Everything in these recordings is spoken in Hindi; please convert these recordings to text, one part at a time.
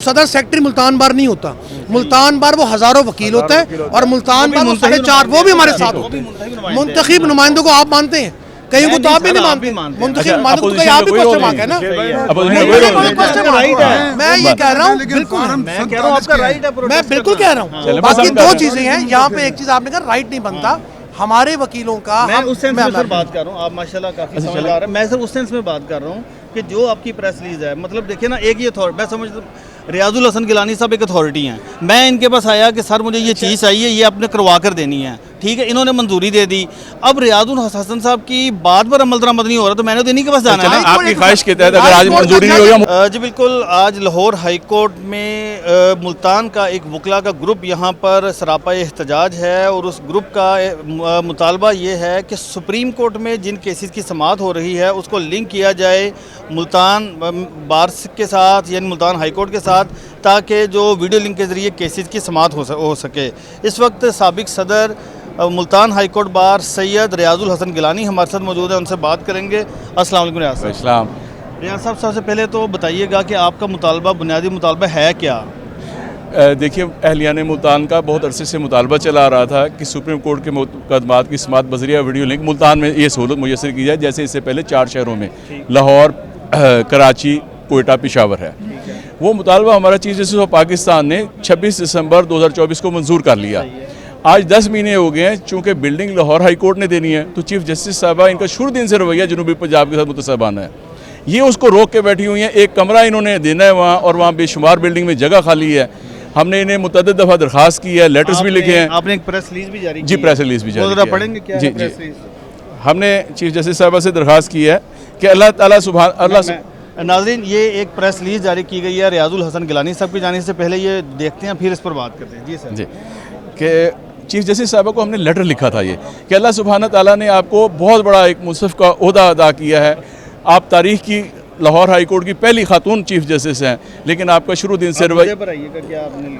सदर सेक्रेटरी मुल्तान बार नहीं होता। मुल्तान बार वो हजारों वकील होता है और मुल्तान बार वो 4.5 वो भी हमारे साथ होते हैं। मुंतखिब नुमाइंदों को आप मानते हैं, कहीं को तो आप भी नहीं मानते। मुंतखिब नुमाइंदों को कहीं आप भी क्वेश्चन मार्क है ना। मैं ये कह रहा हूँ, बिल्कुल मैं बिल्कुल कह रहा हूँ। बाकी दो चीजें हैं यहाँ पे। एक चीज आपने कहा राइट नहीं बनता हमारे वकीलों का। मैं उस सेंस में सर बात कर रहा हूँ, आप माशाल्लाह काफी समझदार हैं। मैं सर उस सेंस में बात कर रहा हूँ कि जो आपकी प्रेस रिलीज है, मतलब देखिए ना, एक ये मैं समझता हूँ रियाजुल हसन गिलानी साहब एक अथॉरिटी हैं। मैं इनके पास आया कि सर मुझे ये चीज़ चाहिए, ये आपने करवा कर देनी है, ठीक है, इन्होंने मंजूरी दे दी। अब रियाजुल हसन साहब की बात पर अमल दरामद नहीं हो रहा, तो मैंने तो इन्हीं के पास जाना है ना। आपकी ख्वाहिश के तहत अगर आज मंजूरी नहीं होगी। जी बिल्कुल। आज लाहौर हाई कोर्ट में मुल्तान का एक वकला का ग्रुप यहाँ पर सरापा एहतजाज है और उस ग्रुप का मुतालबा ये है कि सुप्रीम कोर्ट में जिन केसेस की समाअत हो रही है उसको लिंक किया जाए मुल्तान बार के साथ, यानी मुल्तान हाई कोर्ट के साथ, ताकि जो वीडियो लिंक के ज़रिए केसेस की समाअत हो सके। इस वक्त साबिक सदर Multan high court bar Syed Riyazul Hasan Gilani हमारे साथ मौजूद है, उनसे बात करेंगे। अस्सलाम वालेकुम रियाज साहब। रियाज साहब, सबसे पहले तो बताइएगा कि आपका मुतालबा, बुनियादी मुतालबा है क्या? देखिए, अहलियान मुल्तान का बहुत अरसे से मुतालबा चला आ रहा था कि सुप्रीम कोर्ट के मुकदमात की समाअत बज़रिया वीडियो लिंक मुल्तान में ये सहूलत मुयसर की जाए, जैसे इससे पहले 4 शहरों में लाहौर, कराची, कोयटा, पेशावर है। वो मुतालबा हमारा चीफ जस्टिस ऑफ पाकिस्तान ने 26 दिसंबर 2024 को मंजूर कर लिया। आज 10 महीने हो गए हैं। चूँकि बिल्डिंग लाहौर हाई कोर्ट ने देनी है, तो चीफ जस्टिस साहबा इनका शुरू दिन से रवैया जनूबी पंजाब के साथ मुतसाबाना है। ये उसको रोक के बैठी हुई हैं। एक कमरा इन्होंने देना है वहाँ, और वहाँ बेशुमार बिल्डिंग में जगह खाली है। हमने इन्हें मुतअद्दिद दफ़ा दरख्वास्त की है, लेटर्स भी लिखे हैं। आपने एक प्रेस रिलीज भी जारी की? जी, प्रेस रिलीज भी जारी की पढ़ेंगे क्या जी, प्रेस रिलीज? हमने चीफ जस्टिस साहबा से दरख्वास्त की है कि अल्लाह ताला सुभान अल्लाह। नाज़रीन, ये एक प्रेस रिलीज जारी की गई है रियाजुल हसन गिलानी साहब की जाने से पहले। ये देखते हैं, फिर इस पर बात करते हैं। जी सर। जी, कि चीफ जस्टिस साहबा को हमने लेटर लिखा था ये कि अल्लाह सुभान ताला ने आपको बहुत बड़ा एक मुंसफ का ओहदा अदा किया है। आप तारीख़ की लाहौर हाई कोर्ट की पहली खातून चीफ जस्टिस हैं, लेकिन आपका शुरू दिन से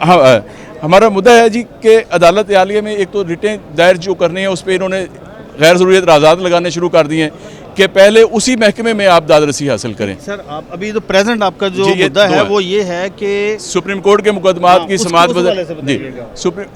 हाँ, हमारा मुद्दा है जी कि अदालत आलिया में एक तो रिटेन दायर जो करने हैं उस पर इन्होंने गैर ज़रूरी एतराज़ात लगाने शुरू कर दिए हैं कि पहले उसी महकमे में आप दादरसी हासिल करें। सर, आप अभी तो प्रेजेंट आपका जो मुद्दा है वो ये है कि सुप्रीम कोर्ट के मुकदमात की समाअत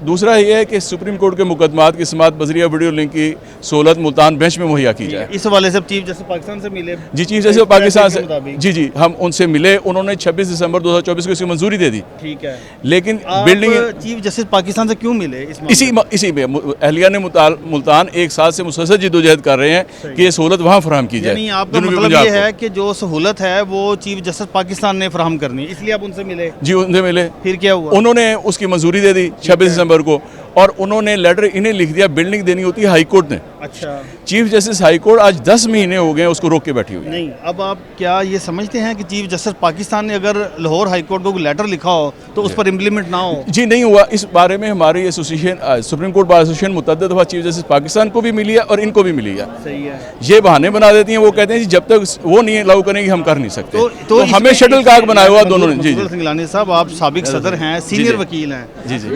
दूसरा ये है कि सुप्रीम कोर्ट के मुकदमात की समाअत बज़रिया वीडियो लिंक की सहूलत मुल्तान बेंच में मुहैया की जाए। इस हवाले से चीफ जस्टिस पाकिस्तान से मिले? जी, चीफ जस्टिस पाकिस्तान से जी हम उनसे मिले। उन्होंने 26 दिसंबर 2024 को इसकी मंजूरी दे दी। ठीक है, लेकिन बिल्डिंग चीफ जस्टिस पाकिस्तान से क्यों मिले? इसी में अहलियान मुल्तान एक साल से मुसलसल जिद्दोजहद कर रहे हैं कि ये सहूलत वहाँ फराहम की जाए। आपका मतलब ये है कि जो सहूलत है वो चीफ जस्टिस पाकिस्तान ने फराहम करनी है, इसलिए आप उनसे मिले? जी, उनसे मिले। फिर क्या हुआ? उन्होंने उसकी मंजूरी दे दी 26 दिसंबर को, और उन्होंने लेटर इन्हें लिख दिया। बिल्डिंग देनी होती है हाई कोर्ट ने। अच्छा। चीफ जस्टिस हाई कोर्ट आज 10 महीने हो गए उसको रोक के बैठी हुई। नहीं, अब आप क्या ये समझते हैं कि चीफ जस्टिस पाकिस्तान ने अगर लाहौर हाई कोर्ट को लेटर लिखा हो तो उस पर इम्प्लीमेंट ना हो? जी, नहीं हुआ। इस बारे में हमारी association supreme court bar association मुतअद्दिद दफ़ा चीफ जस्टिस पाकिस्तान को भी मिली है और इनको भी मिली है। सही है। ये बहाने बना देती हैं। वो कहते हैं जब तक वो नहीं लागू करेंगे हम कर नहीं सकते। तो हमें शटल काक बनाया हुआ दोनों ने। जी, गिलानी साहब, आप साबिक सदर हैं, सीनियर वकील हैं। जी जी।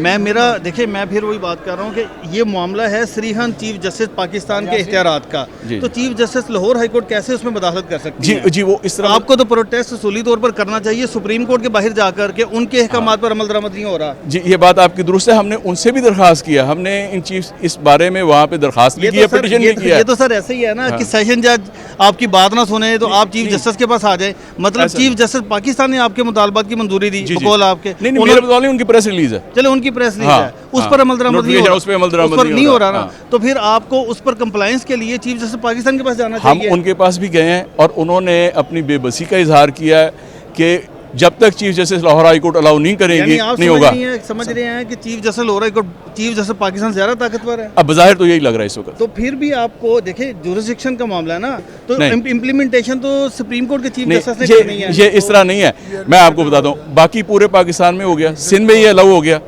मैं फिर वही बात कर रहा हूँ कि ये मामला है सरीहन चीफ जस्टिस पाकिस्तान के इख्तियारात का। तो chief justice Lahore high court कैसे उसमें मदाखलत कर सकती है? जी, वो इस तरह आपको तो प्रोटेस्ट उसूली तौर पर करना चाहिए। सुप्रीम कोर्ट के बाहर जाकर के उनके अहकामात पर अमल दरामद नहीं हो रहा। जी, ये बात आपकी दुरुस्त है। हमने उनसे भी दरखास्त किया। हमने इन चीफ इस बारे में वहाँ पे दरखास्त भी की है, पिटीशन भी किया है। ये तो सर ऐसे ही है ना कि सेशन जज आपकी बात ना सुने तो आप चीफ जस्टिस के पास आ जाए। मतलब चीफ जस्टिस पाकिस्तान ने आपके मुतालबात की मंजूरी दी, बकौल आपके। नहीं, उनकी प्रेस रिलीज है। चलो, उनकी प्रेस रिलीज है, उस पर अमल दरामद नहीं हो रहा ना, तो फिर आपको उस पर कंप्लायंस के लिए चीफ जस्टिस पाकिस्तान के पास जाना चाहिए। हम उनके पास भी गए हैं और उन्होंने अपनी बेबसी का इजहार किया है कि जब तक chief justice Lahore high court allow नहीं करेंगे नहीं होगा। समझ रहे हैं कि chief justice Lahore high court, chief justice Pakistan से ज्यादा ताकतवर है। अब बज़ाहिर तो यही लग रहा है इस वक्त। तो फिर भी आपको देखिए, जुरिस्डिक्शन का मामला है ना, तो इम्प्लीमेंटेशन तो सुप्रीम कोर्ट के चीफ जस्टिस ने करनी है। ये इस तरह नहीं है। मैं आपको बताता हूँ, बाकी पूरे पाकिस्तान में हो गया, सिंध में ये अलाउ हो गया।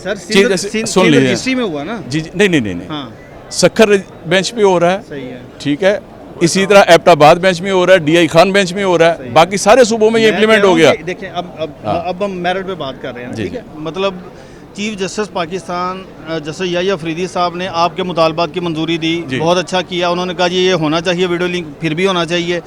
सर, सुन लीजिए, रजिस्ट्री में हुआ ना? जी, नहीं। सखर बेंच पे हो रहा है। सही है, ठीक है। इसी तरह एबटाबाद बेंच में हो रहा है, DI खान बेंच में हो रहा है, बाकी सारे सूबों में ये इम्प्लीमेंट हो गया। देखिए, अब हम मेरिट पे बात कर रहे हैं, ठीक है। मतलब chief justice Pakistan justice Yahya Afridi साहब ने आपके मुतालबात की मंजूरी दी, बहुत अच्छा किया। उन्होंने कहा जी ये होना चाहिए वीडियो लिंक, फिर भी होना चाहिए।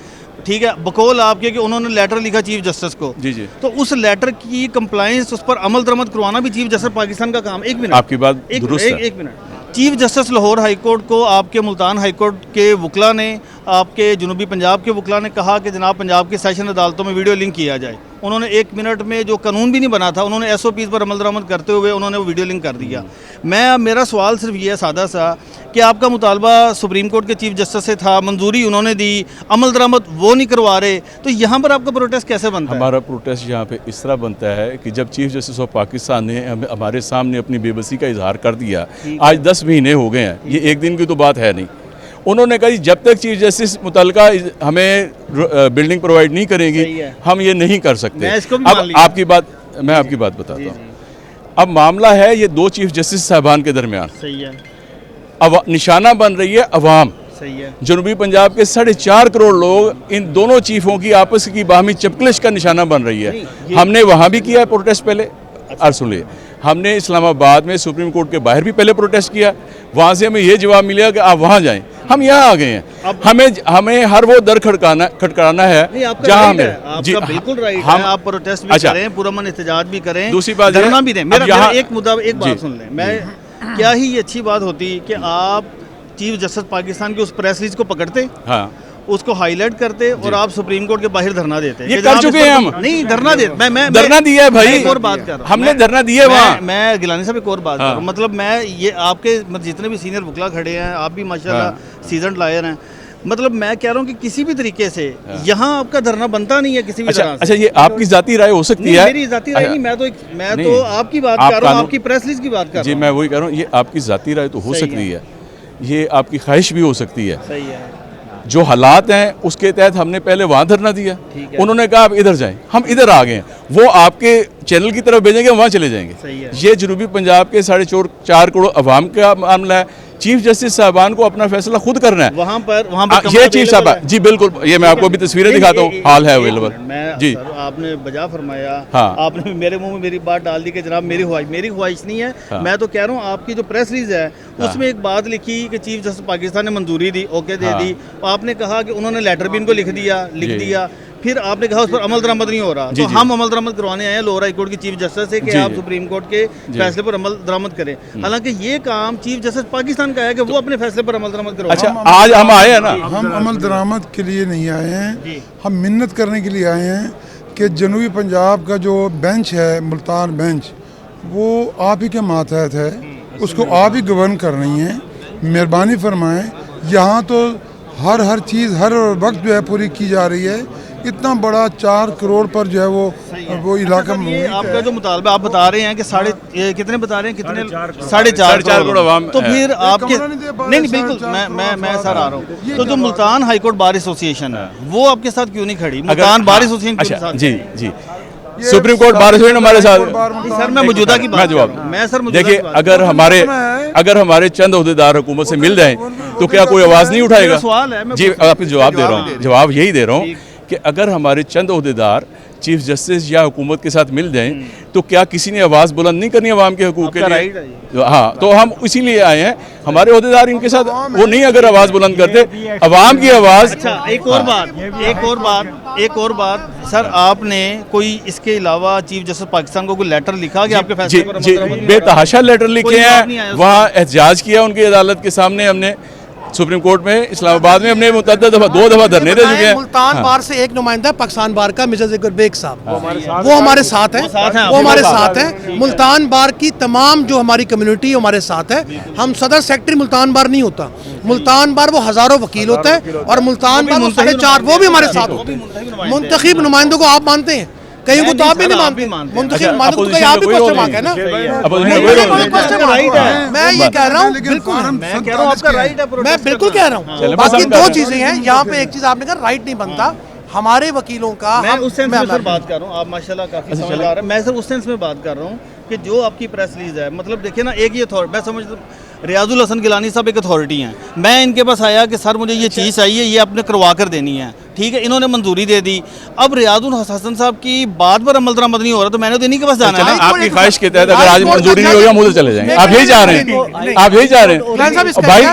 ठीक है, बकौल आपके कि उन्होंने लेटर लिखा चीफ जस्टिस को। जी जी, तो उस लेटर की कंप्लाइंस, उस पर अमल दरमद करवाना भी चीफ जस्टिस पाकिस्तान का काम। एक मिनट, आपकी बात दुरुस्त है। एक minute, chief justice Lahore high court को आपके मुल्तान हाई कोर्ट के वकला ने, आपके जनूबी पंजाब के वकला ने कहा कि जनाब पंजाब की सेशन अदालतों में वीडियो लिंक किया जाए। उन्होंने 1 मिनट में, जो कानून भी नहीं बना था, उन्होंने SOPs पर अमल दरामद करते हुए उन्होंने वो वीडियो लिंक कर दिया। मेरा सवाल सिर्फ ये है सादा सा कि आपका मुतालबा सुप्रीम कोर्ट के चीफ जस्टिस से था, मंजूरी उन्होंने दी, अमल दरामद वो नहीं करवा रहे, तो यहाँ पर आपका प्रोटेस्ट कैसे बनता है? हमारा प्रोटेस्ट यहाँ पे इस तरह बनता है कि जब चीफ जस्टिस ऑफ पाकिस्तान ने हमारे सामने अपनी बेबसी का इजहार कर दिया, आज 10 महीने हो गए हैं, ये एक दिन की तो बात है नहीं। उन्होंने कहा जब तक चीफ जस्टिस मुतल्लिका हमें बिल्डिंग प्रोवाइड नहीं करेंगी हम ये नहीं कर सकते। अब आपकी बात, मैं आपकी बात बताता हूँ। अब मामला है ये 2 चीफ जस्टिस साहबान के दरमियान, सही है, अब निशाना बन रही है अवाम। सही है, जनूबी पंजाब के 4.5 करोड़ लोग इन दोनों चीफों की आपस की बाहमी चपकलिश का निशाना बन रही है। हमने वहाँ भी किया है प्रोटेस्ट पहले, और सुनिए, हमने इस्लामाबाद में सुप्रीम कोर्ट के बाहर भी पहले प्रोटेस्ट किया, वहाँ से हमें ये जवाब मिला कि आप वहाँ जाएं। हम यहाँ आ गए हैं, हमें हर वो दर खटखटाना है जहाँ हमें। जी, बिल्कुल राइट है, आप प्रोटेस्ट भी करें, पुरअमन एहतजाज भी करें, दूसरी बात धरना भी दें। मेरा एक मुद्दा, एक बात सुन लें, मैं क्या ही ये अच्छी बात होती कि आप चीफ जस्टिस पाकिस्तान की उस प्रेस रिलीज को पकड़ते, हाँ, उसको हाईलाइट करते और आप सुप्रीम कोर्ट के बाहर धरना देते। ये कर चुके हैं हम। नहीं, धरना दे, मैं धरना दिया है भाई, एक और बात कर रहा हूं, हमने धरना दिया है वहाँ। मैं गिलानी साहब एक और बात कर रहा हूं, मतलब मैं ये आपके जितने भी सीनियर वकला खड़े हैं, आप भी माशाल्लाह सीजन लायर हैं, मतलब मैं कह रहा हूँ कि किसी भी तरीके से यहाँ आपका धरना बनता नहीं है किसी भी तरह से। अच्छा, ये आपकी जाती राय हो सकती है? मेरी जाती राय नहीं, मैं तो आपकी बात कर रहा हूँ, आपकी प्रेस रिलीज की बात कर रहा हूँ। जी, मैं वही कह रहा हूँ, ये आपकी जाती राय तो हो सकती है, ये आपकी ख्वाहिश भी हो सकती है। सही है, जो हालात हैं उसके तहत हमने पहले वहाँ धरना दिया, उन्होंने कहा आप इधर जाएं, हम इधर आ गए हैं, वो आपके चैनल की तरफ भेजेंगे, वहाँ चले जाएंगे। ये जनूबी पंजाब के 4.5 करोड़ अवाम का मामला है। चीफ जस्टिस साहबान को अपना फैसला खुद करना है। वहाँ पर ये चीफ साहब, जी बिल्कुल, ये मैं आपको अभी तस्वीरें दिखाता हूँ, हाल है अवेलेबल। जी, आपने बजा फरमाया, हाँ, आपने मेरे मुंह में मेरी बात डाल दी कि जनाब मेरी ख्वाहिश नहीं है, हाँ, मैं तो कह रहा हूँ आपकी जो प्रेस रिलीज है, हाँ, उसमें एक बात लिखी कि चीफ जस्टिस पाकिस्तान ने मंजूरी दी, ओके दे दी, आपने कहा कि उन्होंने लेटर भी इनको लिख दिया, फिर आपने कहा उस पर अमल दरामद नहीं हो रहा, तो हम अमल दरामद करवाने आए हैं लाहौर हाई कोर्ट की चीफ जस्टिस से कि आप सुप्रीम कोर्ट के फैसले पर अमल दरामद करें। हालांकि ये काम चीफ जस्टिस पाकिस्तान का है कि वो अपने फैसले पर अमल दरामद करवाएं। अच्छा, आज हम आए हैं ना, हम अमल दरामद के लिए नहीं आए हैं, हम मिन्नत करने के लिए आए हैं कि जनूबी पंजाब का जो बेंच है, मुल्तान बेंच, वो आप ही के मातहत है, उसको आप ही गवर्न कर रही हैं। मेहरबानी फरमाएं, यहाँ तो हर चीज़ हर वक्त जो है पूरी की जा रही है। इतना बड़ा 4 करोड़ पर जो है वो इलाका में आपका जो मुतालबा आप बता रहे हैं कि कितने बता रहे हैं, कितने 4.5 करोड़ आवाम, तो फिर आपके नहीं बिल्कुल, मैं सर आ रहा हूँ, तो जो Multan high court bar association है वो आपके साथ क्यों नहीं खड़ी? मुल्तान बार एसोसिएशन के साथ? जी, सुप्रीम कोर्ट बार एसोसिएशन हमारे साथ। सर मैं मौजूदा की बात जवाब देखिए, अगर हमारे चंद ओहदेदार हुकूमत से मिल जाएं तो क्या कोई आवाज़ नहीं उठाएगा? जी, आपको जवाब दे रहा हूँ, जवाब यही दे रहा हूँ कि अगर हमारे चंद ओहदेदार चीफ जस्टिस या हुकूमत के साथ मिल जाएं तो क्या किसी ने आवाज़ बुलंद नहीं करनी आवाम के हकूक़ के लिए? हाँ, तो हम इसीलिए आए हैं, हमारे ओहदेदार इनके साथ वो नहीं अगर आवाज़ बुलंद करते आवाम की आवाज़। अच्छा, एक और बात सर, आपने कोई इसके अलावा चीफ जस्टिस पाकिस्तान को कोई लेटर लिखा कि आपके फैसले पर? जी, बेतहाशा लेटर लिखे हैं, वहाँ एहतजाज किया उनकी अदालत के सामने, हमने सुप्रीम कोर्ट में इस्लामाबाद में हमने मुतअद्दिद दफा 2 दफा धरने दे चुके हैं। मुल्तान बार से एक नुमाइंदा पाकिस्तान बार का मिर्जा ज़िक्र बेग साहब, वो हमारे साथ है, वो हमारे साथ है। मुल्तान बार की तमाम जो हमारी कम्युनिटी हमारे साथ है। हम सदर सेक्रेटरी मुल्तान बार नहीं होता, मुल्तान बार वो हज़ारों वकील होता है, और मुल्तान बार वो 4.5 वो भी हमारे साथ होते हैं। मुंतखब नुमाइंदों को आप मानते हैं, कहीं को तो आप भी नहीं मानते। मुंतखब नुमाइंदों को आप भी क्वेश्चन मार्क है ना। मैं ये कह रहा हूँ, बिल्कुल मैं बिल्कुल कह रहा हूँ। बाकी 2 चीजें हैं यहाँ पे, एक चीज आपने कहा राइट नहीं बनता हमारे वकीलों का। मैं उस सेंस में सर बात कर रहा हूँ, आप माशाल्लाह काफी समझदार हैं, मैं सर उस सेंस में बात कर रहा हूँ कि जो आपकी प्रेस रिलीज है, मतलब देखिए ना, एक ये मैं समझता हूँ रियाजुल हसन गिलानी साहब एक अथॉरिटी हैं, मैं इनके पास आया कि सर मुझे ये चीज़ चाहिए, ये आपने करवा कर देनी है, ठीक है, इन्होंने मंजूरी दे दी, अब रियाजुल हसन साहब की बात पर अमल दरामद नहीं हो रहा, तो मैंने तो इन्हीं के पास जाना है। आपकी ख्वाहिश के तहत अगर आज मंजूरी नहीं होगी हम उधर चले जाएंगे। आप यही जा रहे हैं, आप यही जा रहे हैं भाई।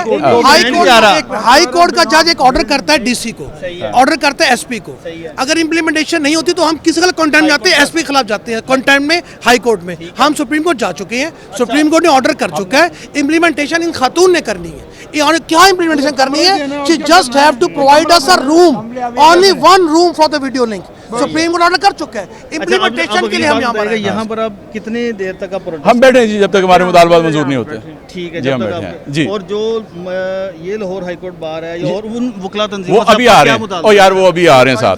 हाई कोर्ट का जज एक ऑर्डर करता है डीसी को, ऑर्डर करता है एसपी को, अगर इंप्लीमेंटेशन नहीं होती तो हम किसी के कंटेम्प्ट जाते हैं, एसपी के खिलाफ जाते हैं कंटेम्प्ट में हाई कोर्ट में। हम सुप्रीम कोर्ट जा चुके हैं, सुप्रीम कोर्ट ने ऑर्डर कर चुका है, इंप्लीमेंटेशन इन खातून ने करनी है। ये क्या इंप्लीमेंटेशन करनी है? She just have to provide us a room, only one room for the video link. Supreme court order कर चुका है, इंप्लीमेंटेशन के लिए हम यहाँ पर अब कितने देर तक आप हम बैठे हैं जी, जब तक हमारे मुतालबात मंजूर नहीं होते। ठीक है जी, हम जब तक बैठे आप हैं जी। और जो ये लाहौर हाई कोर्ट बार है और उन वकला तंजीम वो अभी आ रहे हैं, और यार वो अभी आ रहे हैं साथ।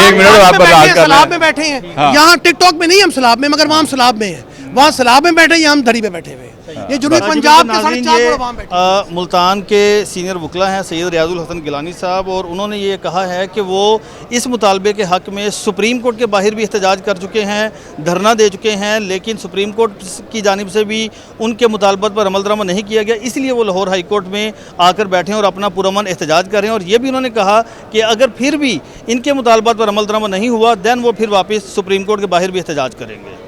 एक मिनट आप बर्दाश्त कर सलाब में बैठे हैं, यहाँ टिकटॉक में नहीं हम सलाब में, मगर वहाँ हम सलाब में हैं, वहाँ सलाब में बैठे, यहाँ हम धड़ी पे बैठे हुए हैं। ये जुनूबी पंजाब के 4.5 करोड़ आवाम बैठे। मुल्तान के सीनियर वकला हैं सैयद रियाजुल हसन गिलानी साहब, और उन्होंने ये कहा है कि वो इस मुतालबे के हक़ में सुप्रीम कोर्ट के बाहर भी एहतजाज कर चुके हैं, धरना दे चुके हैं, लेकिन सुप्रीम कोर्ट की जानिब से भी उनके मुतालबत पर अमल दरामद नहीं किया गया, इसलिए वो लाहौर हाई कोर्ट में आकर बैठे हैं और अपना पुरअमन एहतजाज कर रहे हैं। और ये भी उन्होंने कहा कि अगर फिर भी इनके मुतालबत पर अमल दरामद नहीं हुआ दैन वो फिर वापस सुप्रीम कोर्ट के बाहर भी एहतजाज करेंगे।